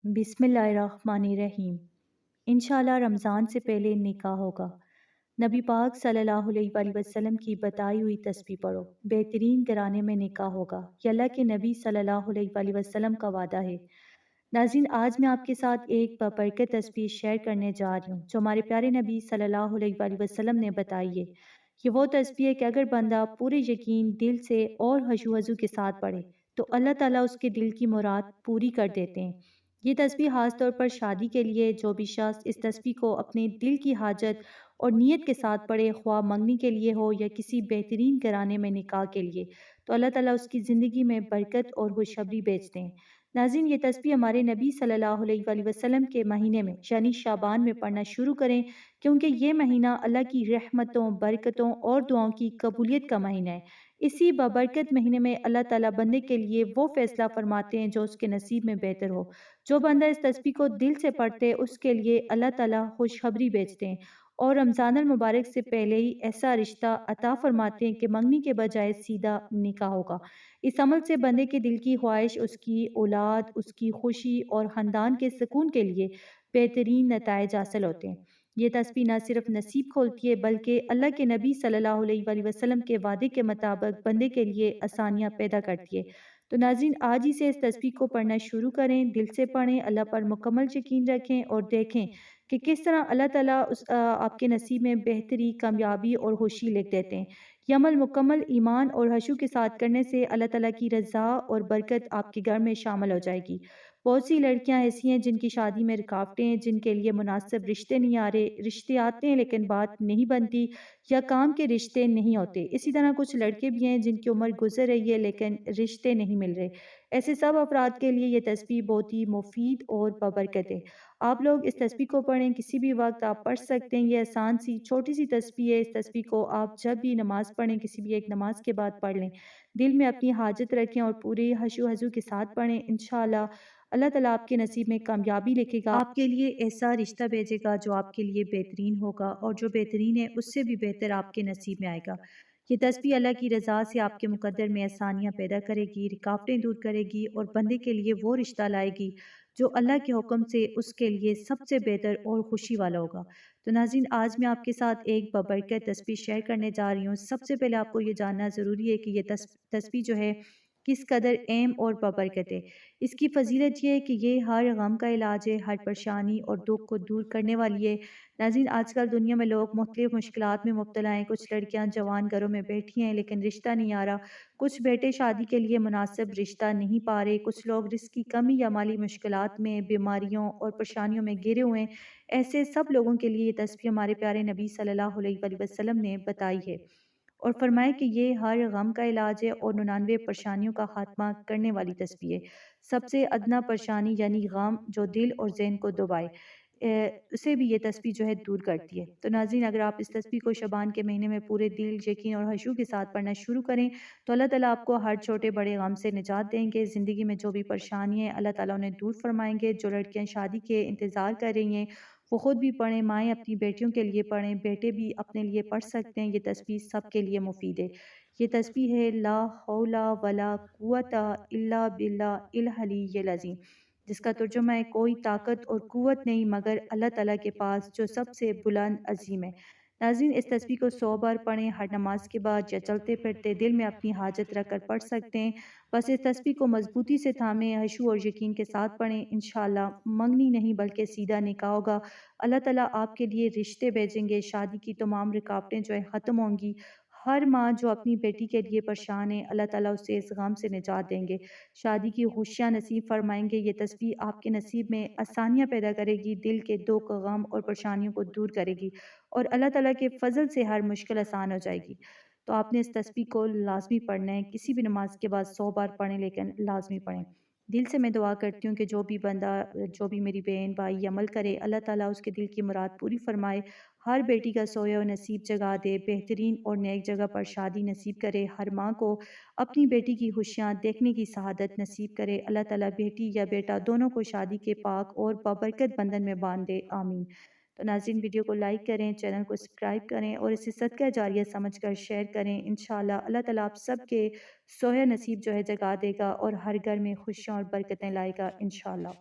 بسم اللہ الرحمن الرحیم۔ انشاءاللہ رمضان سے پہلے نکاح ہوگا۔ نبی پاک صلی اللہ علیہ وآلہ وسلم کی بتائی ہوئی تسبیح پڑھو، بہترین گھرانے میں نکاح ہوگا، یہ اللہ کے نبی صلی اللہ علیہ وآلہ وسلم کا وعدہ ہے۔ ناظرین، آج میں آپ کے ساتھ ایک بابرکت تسبیح شیئر کرنے جا رہی ہوں جو ہمارے پیارے نبی صلی اللہ علیہ وآلہ وسلم نے بتائی ہے۔ یہ وہ تسبیح ہے کہ اگر بندہ پورے یقین دل سے اور خشوع و خضوع کے ساتھ پڑھے تو اللہ تعالیٰ اس کے دل کی مراد پوری کر دیتے ہیں۔ یہ تسبیح خاص طور پر شادی کے لیے، جو بھی شخص اس تسبیح کو اپنے دل کی حاجت اور نیت کے ساتھ پڑھے، خواہ منگنی کے لیے ہو یا کسی بہترین گھرانے میں نکاح کے لیے، تو اللہ تعالیٰ اس کی زندگی میں برکت اور خوشخبری بھیجتے ہیں۔ ناظرین، یہ تسبیح ہمارے نبی صلی اللہ علیہ وآلہ وسلم کے مہینے میں یعنی شعبان میں پڑھنا شروع کریں، کیونکہ یہ مہینہ اللہ کی رحمتوں، برکتوں اور دعاؤں کی قبولیت کا مہینہ ہے۔ اسی بابرکت مہینے میں اللہ تعالیٰ بندے کے لیے وہ فیصلہ فرماتے ہیں جو اس کے نصیب میں بہتر ہو۔ جو بندہ اس تسبیح کو دل سے پڑھتے اس کے لیے اللہ تعالیٰ خوشخبری بھیجتے ہیں اور رمضان المبارک سے پہلے ہی ایسا رشتہ عطا فرماتے ہیں کہ منگنی کے بجائے سیدھا نکاح ہوگا۔ اس عمل سے بندے کے دل کی خواہش، اس کی اولاد، اس کی خوشی اور خاندان کے سکون کے لیے بہترین نتائج حاصل ہوتے ہیں۔ یہ تسبیح نہ صرف نصیب کھولتی ہے بلکہ اللہ کے نبی صلی اللہ علیہ وآلہ وسلم کے وعدے کے مطابق بندے کے لیے آسانیاں پیدا کرتی ہے۔ تو ناظرین، آج ہی سے اس تسبیح کو پڑھنا شروع کریں، دل سے پڑھیں، اللہ پر مکمل یقین رکھیں اور دیکھیں کہ کس طرح اللہ تعالیٰ آپ کے نصیب میں بہتری، کامیابی اور خوشی لکھ دیتے ہیں۔ یہ عمل مکمل ایمان اور خشوع کے ساتھ کرنے سے اللہ تعالیٰ کی رضا اور برکت آپ کے گھر میں شامل ہو جائے گی۔ بہت سی لڑکیاں ایسی ہیں جن کی شادی میں رکاوٹیں ہیں، جن کے لیے مناسب رشتے نہیں آ رہے، رشتے آتے ہیں لیکن بات نہیں بنتی یا کام کے رشتے نہیں ہوتے۔ اسی طرح کچھ لڑکے بھی ہیں جن کی عمر گزر رہی ہے لیکن رشتے نہیں مل رہے۔ ایسے سب افراد کے لیے یہ تسبیح بہت ہی مفید اور بابرکت ہے۔ آپ لوگ اس تسبیح کو پڑھیں، کسی بھی وقت آپ پڑھ سکتے ہیں۔ یہ آسان سی چھوٹی سی تسبیح ہے۔ اس تسبیح کو آپ جب بھی نماز پڑھیں، کسی بھی ایک نماز کے بعد پڑھ لیں، دل میں اپنی حاجت رکھیں اور پوری خشوع و خضوع کے ساتھ پڑھیں۔ انشاءاللہ اللہ تعالیٰ آپ کے نصیب میں کامیابی لکھے گا، آپ کے لیے ایسا رشتہ بھیجے گا جو آپ کے لیے بہترین ہوگا، اور جو بہترین ہے اس سے بھی بہتر آپ کے نصیب میں آئے گا۔ یہ تسبیح اللہ کی رضا سے آپ کے مقدر میں آسانیاں پیدا کرے گی، رکاوٹیں دور کرے گی اور بندے کے لیے وہ رشتہ لائے گی جو اللہ کے حکم سے اس کے لیے سب سے بہتر اور خوشی والا ہوگا۔ تو ناظرین، آج میں آپ کے ساتھ ایک بابرکت تسبیح شیئر کرنے جا رہی ہوں۔ سب سے پہلے آپ کو یہ جاننا ضروری ہے کہ یہ تسبیح جو ہے کس قدر اہم اور بابرکت ہے۔ اس کی فضیلت یہ ہے کہ یہ ہر غم کا علاج ہے، ہر پریشانی اور دکھ کو دور کرنے والی ہے۔ ناظرین، آج کل دنیا میں لوگ مختلف مشکلات میں مبتلا ہیں۔ کچھ لڑکیاں جوان گھروں میں بیٹھی ہیں لیکن رشتہ نہیں آ رہا، کچھ بیٹے شادی کے لیے مناسب رشتہ نہیں پا رہے، کچھ لوگ رزق کی کمی یا مالی مشکلات میں، بیماریوں اور پریشانیوں میں گھرے ہوئے ہیں۔ ایسے سب لوگوں کے لیے یہ تسبیح ہمارے پیارے نبی صلی اللہ علیہ وآلہ وسلم نے بتائی ہے اور فرمائے کہ یہ ہر غم کا علاج ہے اور 99 پریشانیوں کا خاتمہ کرنے والی تسبیح ہے۔ سب سے ادنا پریشانی یعنی غم جو دل اور ذہن کو دبائے، اسے بھی یہ تسبیح جو ہے دور کرتی ہے۔ تو ناظرین، اگر آپ اس تسبیح کو شعبان کے مہینے میں پورے دل، یقین اور خشوع کے ساتھ پڑھنا شروع کریں تو اللہ تعالیٰ آپ کو ہر چھوٹے بڑے غم سے نجات دیں گے۔ زندگی میں جو بھی پریشانی ہے اللہ تعالیٰ انہیں دور فرمائیں گے۔ جو لڑکیاں شادی کے انتظار کر رہی ہیں وہ خود بھی پڑھیں، مائیں اپنی بیٹیوں کے لیے پڑھیں، بیٹے بھی اپنے لیے پڑھ سکتے ہیں۔ یہ تسبیح سب کے لیے مفید ہے۔ یہ تسبیح ہے لا حول ولا قوت الا باللہ العلی العظیم، جس کا ترجمہ ہے کوئی طاقت اور قوت نہیں مگر اللہ تعالیٰ کے پاس جو سب سے بلند عظیم ہے۔ ناظرین، اس تسبیح کو 100 بار پڑھیں، ہر نماز کے بعد یا چلتے پھرتے دل میں اپنی حاجت رکھ کر پڑھ سکتے ہیں۔ بس اس تسبیح کو مضبوطی سے تھامیں، خشوع اور یقین کے ساتھ پڑھیں۔ انشاءاللہ منگنی نہیں بلکہ سیدھا نکاح ہوگا۔ اللہ تعالیٰ آپ کے لیے رشتے بھیجیں گے، شادی کی تمام رکاوٹیں جو ہیں ختم ہوں گی۔ ہر ماں جو اپنی بیٹی کے لیے پریشان ہے، اللہ تعالیٰ اسے اس غم سے نجات دیں گے، شادی کی خوشیاں نصیب فرمائیں گے۔ یہ تسبیح آپ کے نصیب میں آسانیاں پیدا کرے گی، دل کے دکھ، غم اور پریشانیوں کو دور کرے گی اور اللہ تعالیٰ کے فضل سے ہر مشکل آسان ہو جائے گی۔ تو آپ نے اس تسبیح کو لازمی پڑھنا ہے، کسی بھی نماز کے بعد 100 بار پڑھیں لیکن لازمی پڑھیں۔ دل سے میں دعا کرتی ہوں کہ جو بھی بندہ، جو بھی میری بہن بھائی عمل کرے، اللہ تعالیٰ اس کے دل کی مراد پوری فرمائے، ہر بیٹی کا سویا ہوا نصیب جگا دے، بہترین اور نیک جگہ پر شادی نصیب کرے، ہر ماں کو اپنی بیٹی کی خوشیاں دیکھنے کی سعادت نصیب کرے، اللہ تعالیٰ بیٹی یا بیٹا دونوں کو شادی کے پاک اور بابرکت بندھن میں باندھ دے، آمین۔ تو ناظرین، ویڈیو کو لائک کریں، چینل کو سبسکرائب کریں اور اسے صدقہ جاریہ سمجھ کر شیئر کریں۔ انشاءاللہ اللہ تعالیٰ آپ سب کے سویا نصیب جو ہے جگا دے گا اور ہر گھر میں خوشیاں اور برکتیں لائے گا انشاءاللہ۔